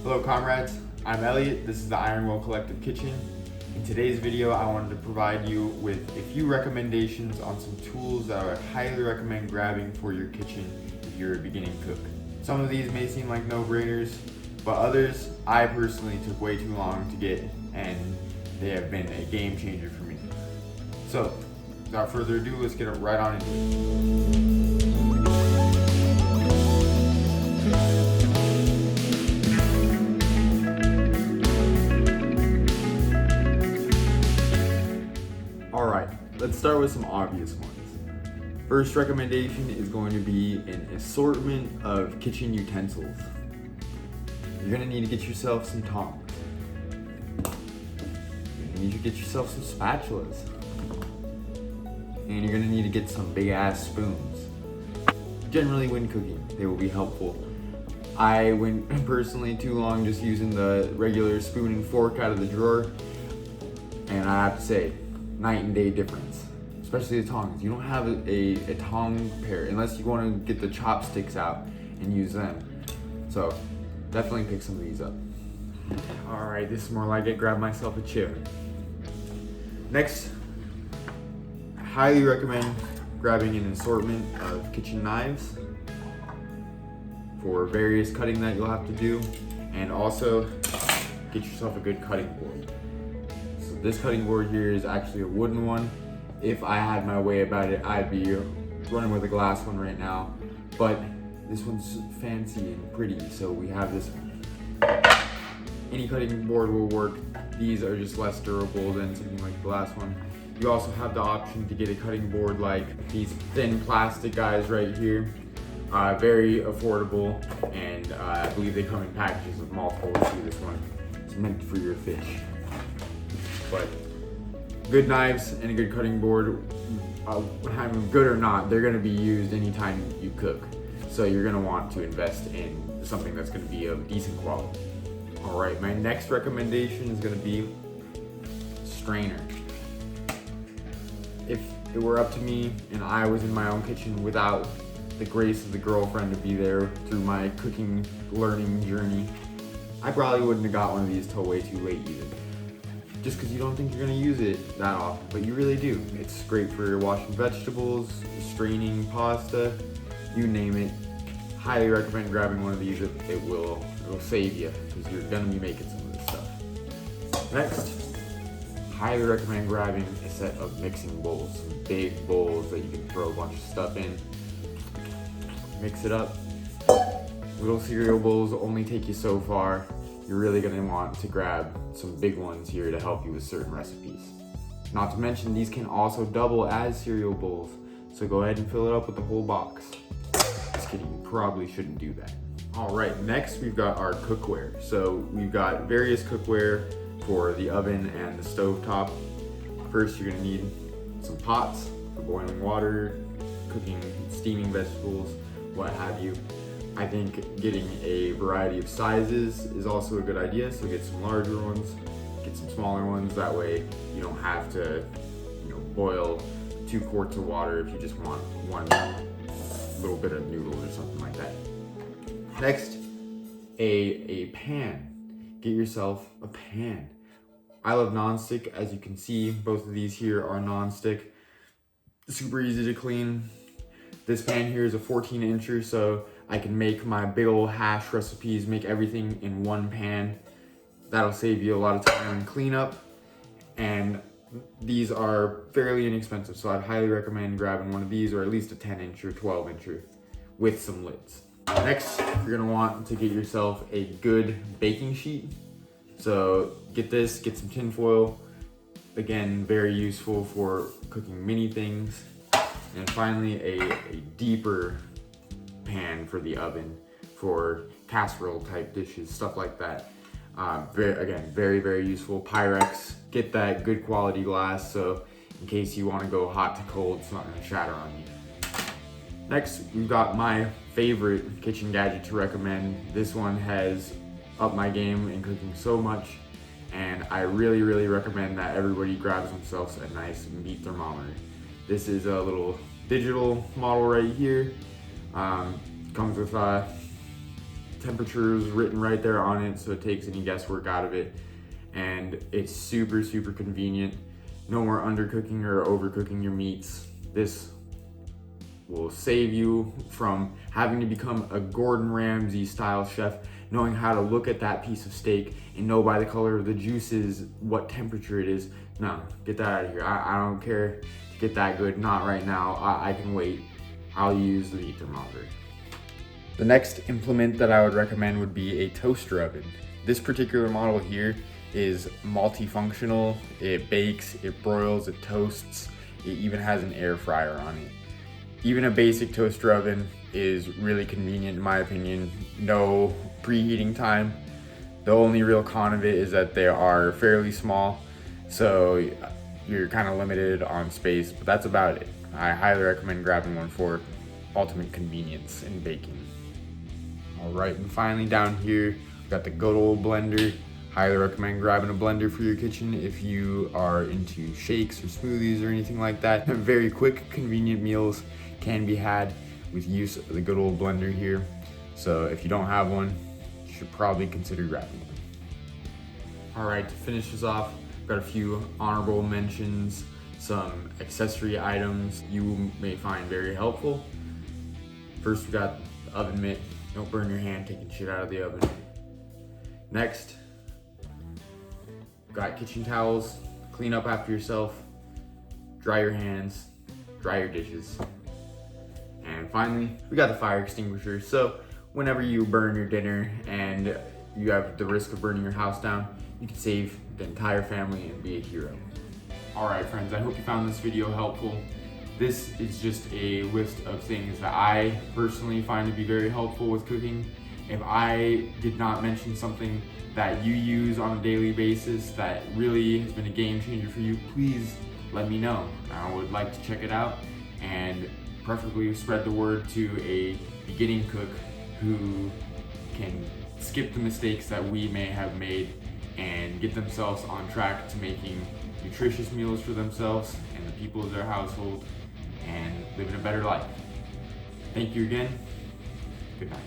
Hello comrades, I'm Elliot, this is the Iron Will Collective Kitchen. In today's video I wanted to provide you with a few recommendations on some tools that I would highly recommend grabbing for your kitchen if you're a beginning cook. Some of these may seem like no-brainers, but others I personally took way too long to get, and they have been a game changer for me. So, without further ado, let's get right on into it. Alright, let's start with some obvious ones. First recommendation is going to be an assortment of kitchen utensils. You're gonna need to get yourself some tongs. You're gonna need to get yourself some spatulas. And you're gonna need to get some big ass spoons. Generally when cooking, they will be helpful. I went personally too long just using the regular spoon and fork out of the drawer, and I have to say, night and day difference, especially the tongs. You don't have a tong pair unless you want to get the chopsticks out and use them. So definitely pick some of these up. All right, this is more like it. Grab myself a chair. Next, I highly recommend grabbing an assortment of kitchen knives for various cutting that you'll have to do, and also get yourself a good cutting board. This cutting board here is actually a wooden one. If I had my way about it, I'd be running with a glass one right now. But this one's fancy and pretty, so we have this one. Any cutting board will work. These are just less durable than something like the last one. You also have the option to get a cutting board like these thin plastic guys right here. Very affordable, and I believe they come in packages of multiple. See, this one is meant for your fish. But good knives and a good cutting board, good or not, they're gonna be used anytime you cook. So you're gonna want to invest in something that's gonna be of decent quality. All right, my next recommendation is gonna be strainer. If it were up to me and I was in my own kitchen without the grace of the girlfriend to be there through my cooking learning journey, I probably wouldn't have got one of these till way too late either. Just because you don't think you're gonna use it that often, but you really do. It's great for washing vegetables, straining pasta, you name it. Highly recommend grabbing one of these. It will save you, because you're gonna be making some of this stuff. Next, highly recommend grabbing a set of mixing bowls. Some big bowls that you can throw a bunch of stuff in. Mix it up. Little cereal bowls only take you so far. You're really gonna want to grab some big ones here to help you with certain recipes. Not to mention, these can also double as cereal bowls, so go ahead and fill it up with the whole box. Just kidding, you probably shouldn't do that. All right, next we've got our cookware. So we've got various cookware for the oven and the stovetop. First, you're gonna need some pots for boiling water, cooking, steaming vegetables, what have you. I think getting a variety of sizes is also a good idea. So get some larger ones, get some smaller ones. That way you don't have to, boil 2 quarts of water if you just want one little bit of noodles or something like that. Next, a pan. Get yourself a pan. I love nonstick. As you can see, both of these here are nonstick. Super easy to clean. This pan here is a 14-incher, so I can make my big old hash recipes, make everything in one pan. That'll save you a lot of time and cleanup. And these are fairly inexpensive, so I'd highly recommend grabbing one of these, or at least a 10-incher, 12-incher with some lids. Next, you're gonna want to get yourself a good baking sheet. So get some tin foil. Again, very useful for cooking many things. And finally, a deeper pan for the oven for casserole type dishes, stuff like that. Very, very useful. Pyrex, get that good quality glass, so in case you want to go hot to cold, it's not going to shatter on you. Next, we've got my favorite kitchen gadget to recommend. This one has upped my game in cooking so much, and I really, really recommend that everybody grabs themselves a nice meat thermometer. This is a little digital model right here. Comes with temperature is written right there on it, so it takes any guesswork out of it. And it's super, super convenient. No more undercooking or overcooking your meats. This will save you from having to become a Gordon Ramsay style chef, knowing how to look at that piece of steak and know by the color of the juices what temperature it is. No, get that out of here. I don't care to get that good. Not right now. I can wait. I'll use the heat thermometer. The next implement that I would recommend would be a toaster oven. This particular model here is multifunctional. It bakes, it broils, it toasts. It even has an air fryer on it. Even a basic toaster oven is really convenient in my opinion. No preheating time. The only real con of it is that they are fairly small, so you're kind of limited on space, but that's about it. I highly recommend grabbing one for ultimate convenience in baking. All right, and finally down here, we've got the good old blender. Highly recommend grabbing a blender for your kitchen if you are into shakes or smoothies or anything like that. Very quick, convenient meals can be had with use of the good old blender here. So if you don't have one, you should probably consider grabbing one. All right, to finish this off, I've got a few honorable mentions, some accessory items you may find very helpful. First, we got the oven mitt. Don't burn your hand taking shit out of the oven. Next, we've got kitchen towels. Clean up after yourself, dry your hands, dry your dishes. And finally, we got the fire extinguisher. So whenever you burn your dinner and you have the risk of burning your house down, you can save the entire family and be a hero. All right, friends, I hope you found this video helpful. This is just a list of things that I personally find to be very helpful with cooking. If I did not mention something that you use on a daily basis that really has been a game changer for you, please let me know. I would like to check it out and preferably spread the word to a beginning cook who can skip the mistakes that we may have made and get themselves on track to making nutritious meals for themselves and the people of their household and living a better life. Thank you again. Good night.